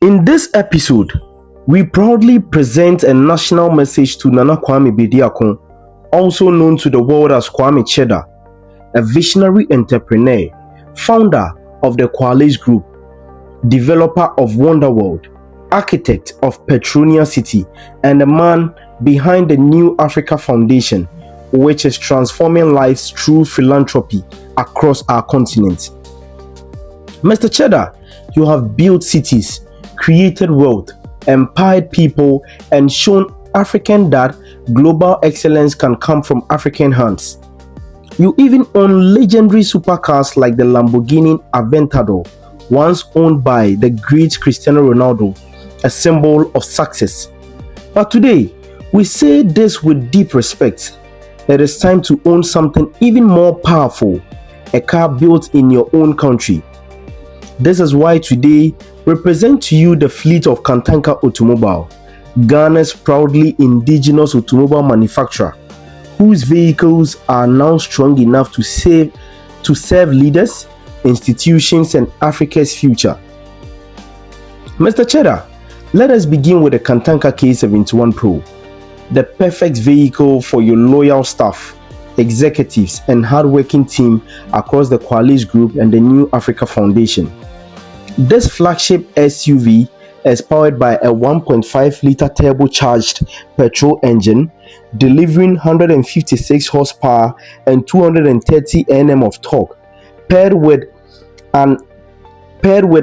In this episode, we proudly present a national message to Nana Kwame Bediako, also known to the world as Kwame Cheddar, a visionary entrepreneur, founder of the Kwarleyz Group, developer of Wonda World, architect of Petronia City, and the man behind the New Africa Foundation, which is transforming lives through philanthropy across our continent. Mr. Cheddar, you have built cities, created wealth, empowered people, and shown African that global excellence can come from African hands. You even own legendary supercars like the Lamborghini Aventador, once owned by the great Cristiano Ronaldo, a symbol of success. But today, we say this with deep respect. It is time to own something even more powerful, a car built in your own country. This is why today we present to you the fleet of Kantanka Automobile, Ghana's proudly indigenous automobile manufacturer, whose vehicles are now strong enough to serve leaders, institutions, and Africa's future. Mr. Cheddar, let us begin with the Kantanka K71 PRO, the perfect vehicle for your loyal staff, executives, and hardworking team across the Kwarleyz Group and the New Africa Foundation. This flagship SUV is powered by a 1.5-liter turbocharged petrol engine, delivering 156 horsepower and 230 Nm of torque, paired with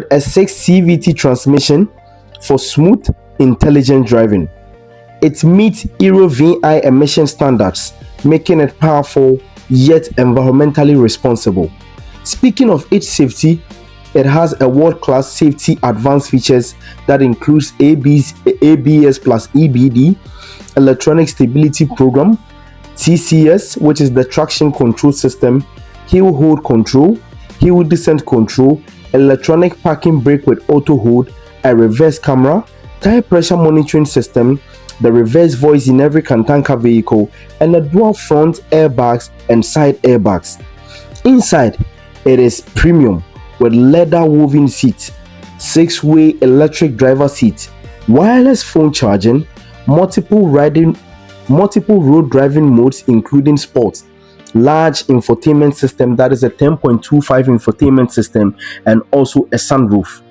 a 6 CVT transmission for smooth, intelligent driving. It meets Euro VI emission standards, making it powerful yet environmentally responsible. Speaking of its safety, it has a world-class safety advanced features that includes ABS plus EBD, electronic stability program, TCS, which is the traction control system, hill hold control, hill descent control, electronic parking brake with auto hold, a reverse camera, tire pressure monitoring system, the reverse voice in every Kantanka vehicle, and a dual front airbags and side airbags. Inside, it is premium with leather woven seats, 6-way electric driver seat, wireless phone charging, multiple road driving modes including sports, large infotainment system that is a 10.25 infotainment system, and also a sunroof.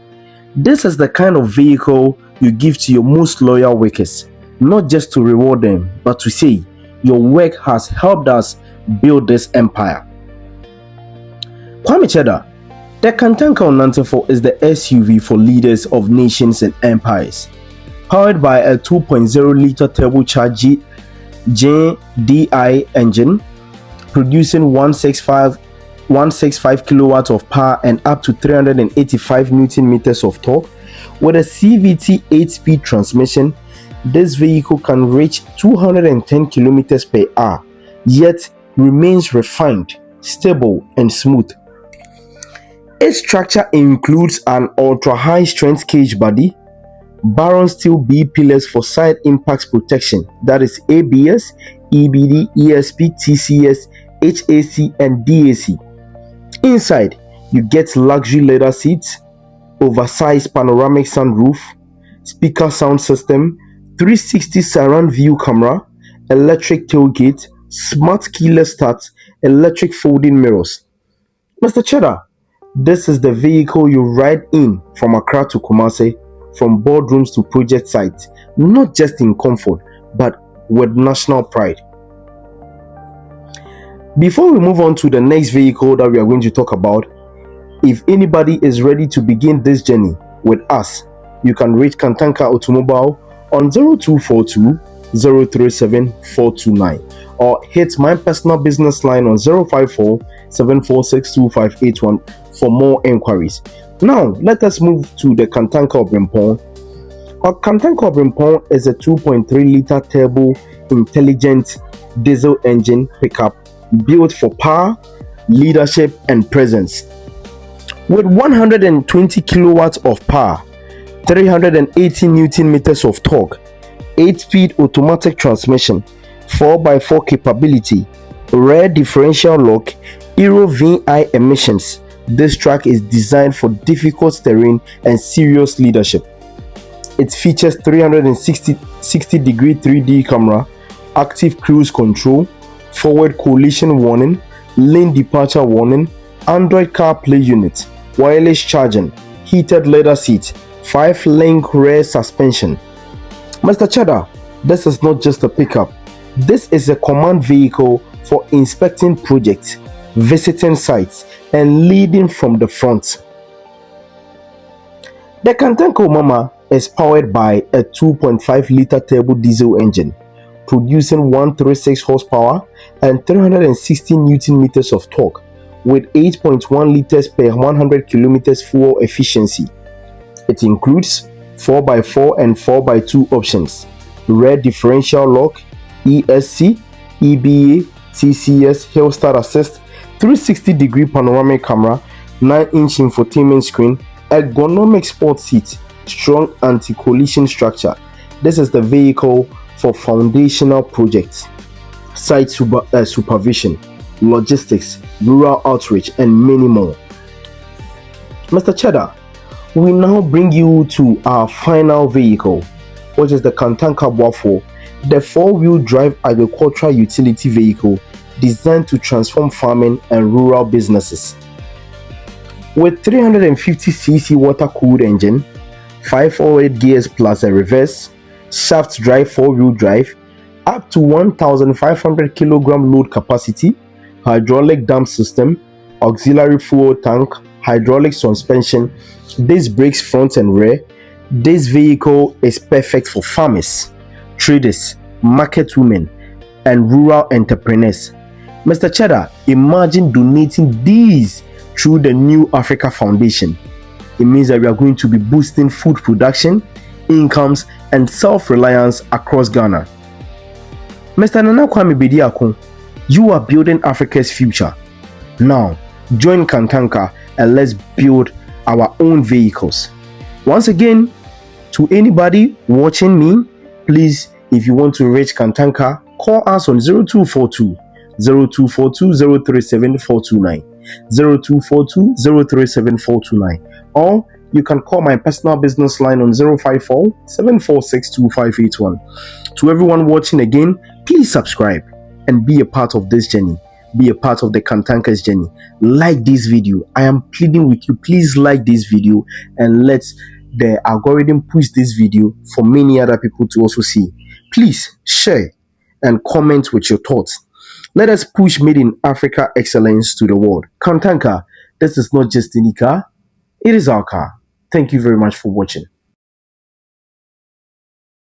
This is the kind of vehicle you give to your most loyal workers, not just to reward them, but to say your work has helped us build this empire. Kwame Cheddar, the Kantanka Onantefo is the SUV for leaders of nations and empires. Powered by a 2.0-liter turbocharged JDI engine, producing 165 kilowatts of power and up to 385 Newton meters of torque, with a CVT 8-speed transmission, this vehicle can reach 210 kilometers per hour, yet remains refined, stable, and smooth. Its structure includes an ultra-high strength cage body, Baron steel B pillars for side impacts protection, that is ABS, EBD, ESP, TCS, HAC, and DAC. Inside, you get luxury leather seats, oversized panoramic sunroof, speaker sound system, 360 surround view camera, electric tailgate, smart keyless start, electric folding mirrors. Mr. Cheddar, this is the vehicle you ride in from Accra to Kumasi, from boardrooms to project sites, not just in comfort, but with national pride. Before we move on to the next vehicle that we are going to talk about, if anybody is ready to begin this journey with us, you can reach Kantanka Automobile on 0242 037 429 or hit my personal business line on 054 746 2581 for more inquiries. Now, let us move to the Kantanka Obrempong. Our Kantanka Obrempong is a 2.3-liter turbo intelligent diesel engine pickup built for power, leadership, and presence. With 120 kilowatts of power, 380 Newton meters of torque, 8-speed automatic transmission, 4x4 capability, rear differential lock, Euro VI emissions, This truck is designed for difficult terrain and serious leadership. It features 360-degree 3D camera, active cruise control, forward collision warning, lane departure warning, Android CarPlay unit, wireless charging, heated leather seats, 5-link rear suspension. Mr. Cheddar, this is not just a pickup. This is a command vehicle for inspecting projects, visiting sites, and leading from the front. The Kantanka Onantefo is powered by a 2.5-liter turbo diesel engine, producing 136 horsepower and 360 Newton meters of torque, with 8.1 liters per 100 kilometers fuel efficiency. It includes 4x4 and 4x2 options, rear differential lock, ESC, EBA, TCS, hill start assist, 360-degree panoramic camera, 9-inch infotainment screen, ergonomic sport seat, strong anti-collision structure. This is the vehicle for foundational projects, site supervision, logistics, rural outreach, and many more. Mr. Cheddar, we now bring you to our final vehicle, which is the Kantanka Boafo, the 4-wheel drive agricultural utility vehicle designed to transform farming and rural businesses. With 350cc water-cooled engine, 508 gears plus a reverse, shaft drive 4-wheel drive, up to 1,500 kilogram load capacity, hydraulic dump system, auxiliary fuel tank, hydraulic suspension, disc brakes front and rear. This vehicle is perfect for farmers, traders, market women, and rural entrepreneurs. Mr. Cheddar, imagine donating these through the New Africa Foundation. It means that we are going to be boosting food production, incomes, and self-reliance across Ghana. Mr. Nana Kwame Bediako, you are building Africa's future. Now, join Kantanka and let's build our own vehicles. Once again, to anybody watching me, please, if you want to reach Kantanka, call us on 0242 0242 037 429. 0242 037 429, or you can call my personal business line on 054 746 2581. To everyone watching again, please subscribe and be a part of this journey. Be a part of the Kantanka's journey. Like this video. I am pleading with you. Please like this video and let the algorithm push this video for many other people to also see. Please share and comment with your thoughts. Let us push Made in Africa excellence to the world. Kantanka, this is not just any car, it is our car. Thank you very much for watching.